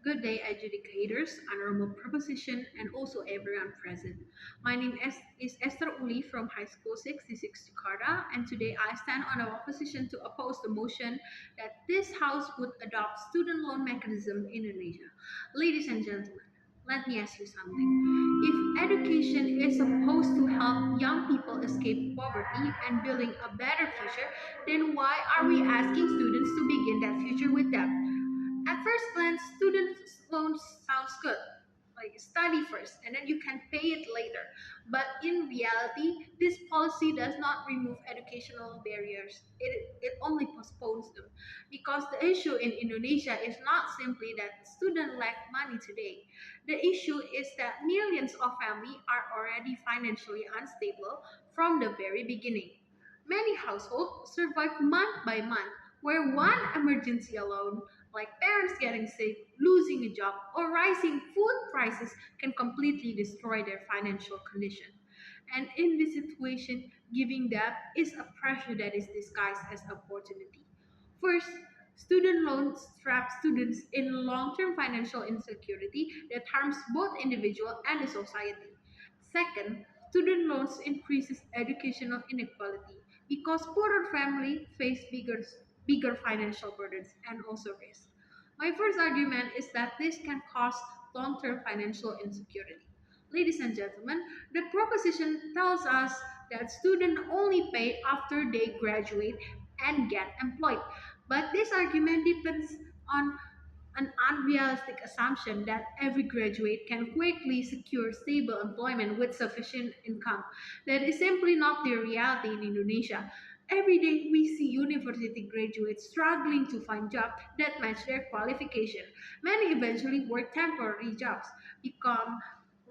Good day, adjudicators, honorable proposition, and also everyone present. My name is Ester Uli from High School 66 Jakarta, and today I stand on our position to oppose the motion that this House would adopt student loan mechanism in Indonesia. Ladies and gentlemen, let me ask you something. If education is supposed to help young people escape poverty and building a better future, then why are we asking students to begin that future with debt? At first glance, student loans sounds good. Like study first and then you can pay it later. But in reality, this policy does not remove educational barriers. It only postpones them. Because the issue in Indonesia is not simply that students lack money today. The issue is that millions of families are already financially unstable from the very beginning. Many households survive month by month, where one emergency alone, like parents getting sick, losing a job, or rising food prices, can completely destroy their financial condition. And in this situation, giving debt is a pressure that is disguised as opportunity. First, student loans trap students in long-term financial insecurity that harms both individual and the society. Second, student loans increases educational inequality because poorer families face bigger financial burdens and also risks. My first argument is that this can cause long-term financial insecurity. Ladies and gentlemen, the proposition tells us that students only pay after they graduate and get employed. But this argument depends on an unrealistic assumption that every graduate can quickly secure stable employment with sufficient income. That is simply not the reality in Indonesia. Every day we see university graduates struggling to find jobs that match their qualification. Many eventually work temporary jobs, become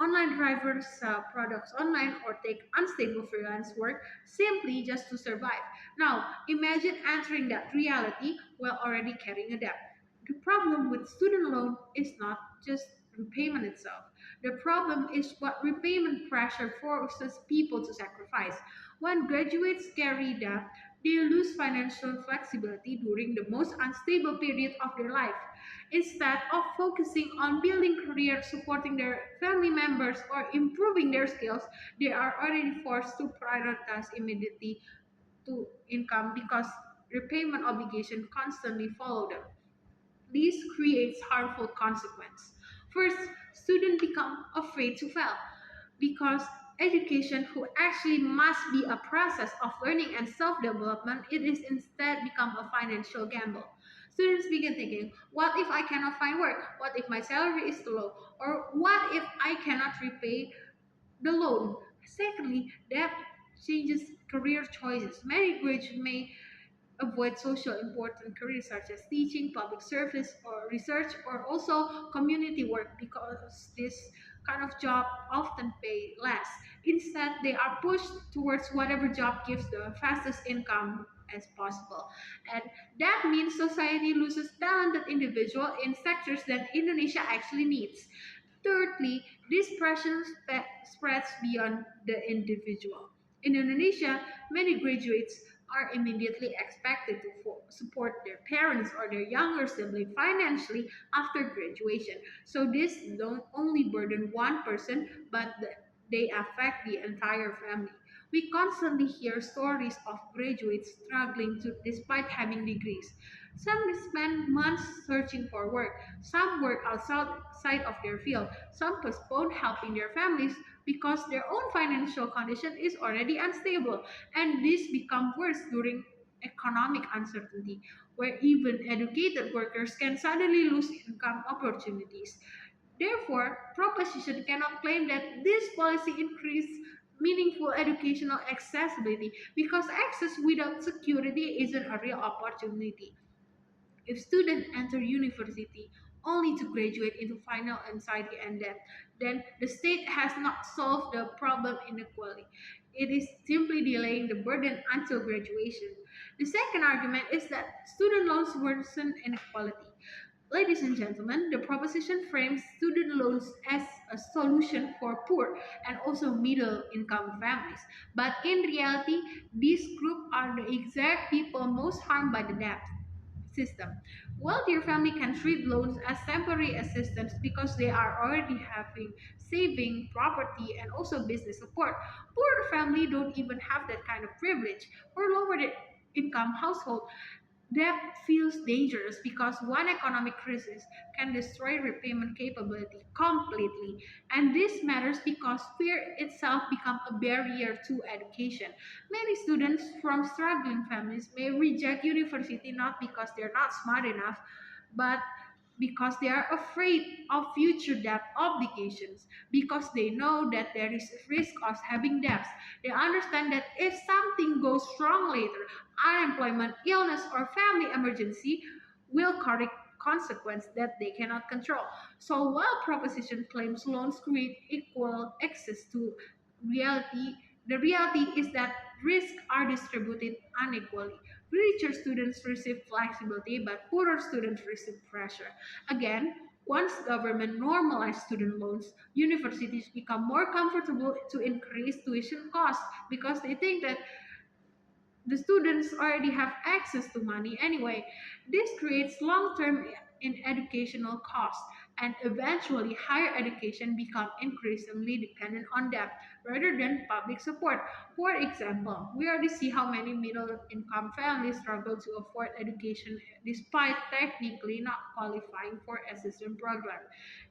online drivers, sell products online, or take unstable freelance work simply just to survive. Now, imagine entering that reality while already carrying a debt. The problem with student loan is not just repayment itself. The problem is what repayment pressure forces people to sacrifice. When graduates carry debt, they lose financial flexibility during the most unstable period of their life. Instead of focusing on building careers, supporting their family members, or improving their skills, they are already forced to prioritize immediately to income because repayment obligation constantly follow them. This creates harmful consequences. First, students become afraid to fail because education who actually must be a process of learning and self-development, it is instead become a financial gamble. Students begin thinking, what if I cannot find work? What if my salary is too low? Or what if I cannot repay the loan? Secondly, debt changes career choices. Many graduates may avoid social important careers such as teaching, public service, or research, or also community work because this kind of job often pay less. Instead, they are pushed towards whatever job gives the fastest income as possible. And that means society loses talented individuals in sectors that Indonesia actually needs. Thirdly, this pressure spreads beyond the individual. In Indonesia, many graduates are immediately expected to support their parents or their younger sibling financially after graduation. So this don't only burden one person, but they affect the entire family. We constantly hear stories of graduates struggling to despite having degrees. Some spend months searching for work. Some work outside of their field. Some postpone helping their families because their own financial condition is already unstable. And this becomes worse during economic uncertainty, where even educated workers can suddenly lose income opportunities. Therefore, proposition cannot claim that this policy increased meaningful educational accessibility because access without security isn't a real opportunity. If students enter university only to graduate into final anxiety and debt, then the state has not solved the problem inequality. It is simply delaying the burden until graduation. The second argument is that student loans worsen inequality. Ladies and gentlemen, the proposition frames student loans as a solution for poor and also middle income families. But in reality, these groups are the exact people most harmed by the debt. system. Wealthier family can treat loans as temporary assistance because they are already having saving, property, and also business support. Poor family don't even have that kind of privilege. For lower income household, debt feels dangerous because one economic crisis can destroy repayment capability completely. And this matters because fear itself becomes a barrier to education. Many students from struggling families may reject university not because they're not smart enough, but because they are afraid of future debt obligations, because they know that there is a risk of having debts. They understand that if something goes wrong later, unemployment, illness, or family emergency will carry consequence that they cannot control. So while proposition claims loans create equal access to reality, the reality is that risks are distributed unequally. Richer students receive flexibility, but poorer students receive pressure. Again, once government normalizes student loans, universities become more comfortable to increase tuition costs because they think that the students already have access to money anyway. This creates long-term in educational costs, and eventually higher education become increasingly dependent on debt rather than public support. For example, we already see how many middle-income families struggle to afford education despite technically not qualifying for assistance program.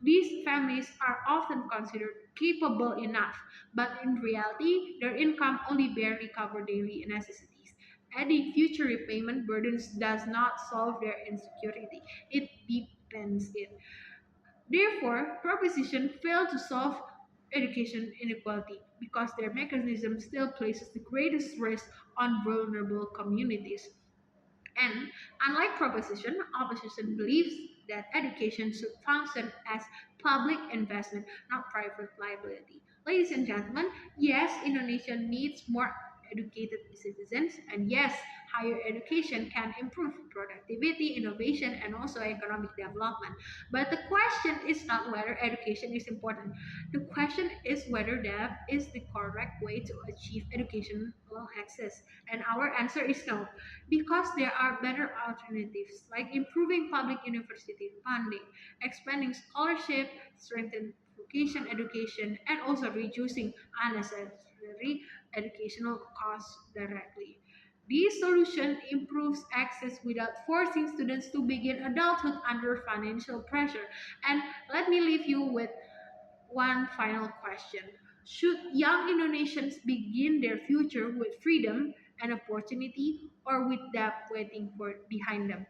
These families are often considered capable enough, but in reality, their income only barely cover daily necessities. Adding future repayment burdens does not solve their insecurity, it deepens it. Therefore, proposition fail to solve education inequality because their mechanism still places the greatest risk on vulnerable communities. And unlike proposition, opposition believes that education should function as public investment, not private liability. Ladies and gentlemen, yes, Indonesia needs more educated citizens, and yes, higher education can improve productivity, innovation, and also economic development. But the question is not whether education is important. The question is whether that is the correct way to achieve educational access. And our answer is no, because there are better alternatives like improving public university funding, expanding scholarship, strengthening vocation education, and also reducing unnecessary educational costs directly. This solution improves access without forcing students to begin adulthood under financial pressure. And let me leave you with one final question. Should young Indonesians begin their future with freedom and opportunity or with debt waiting for behind them?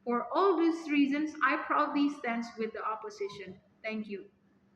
For all these reasons, I proudly stand with the opposition. Thank you.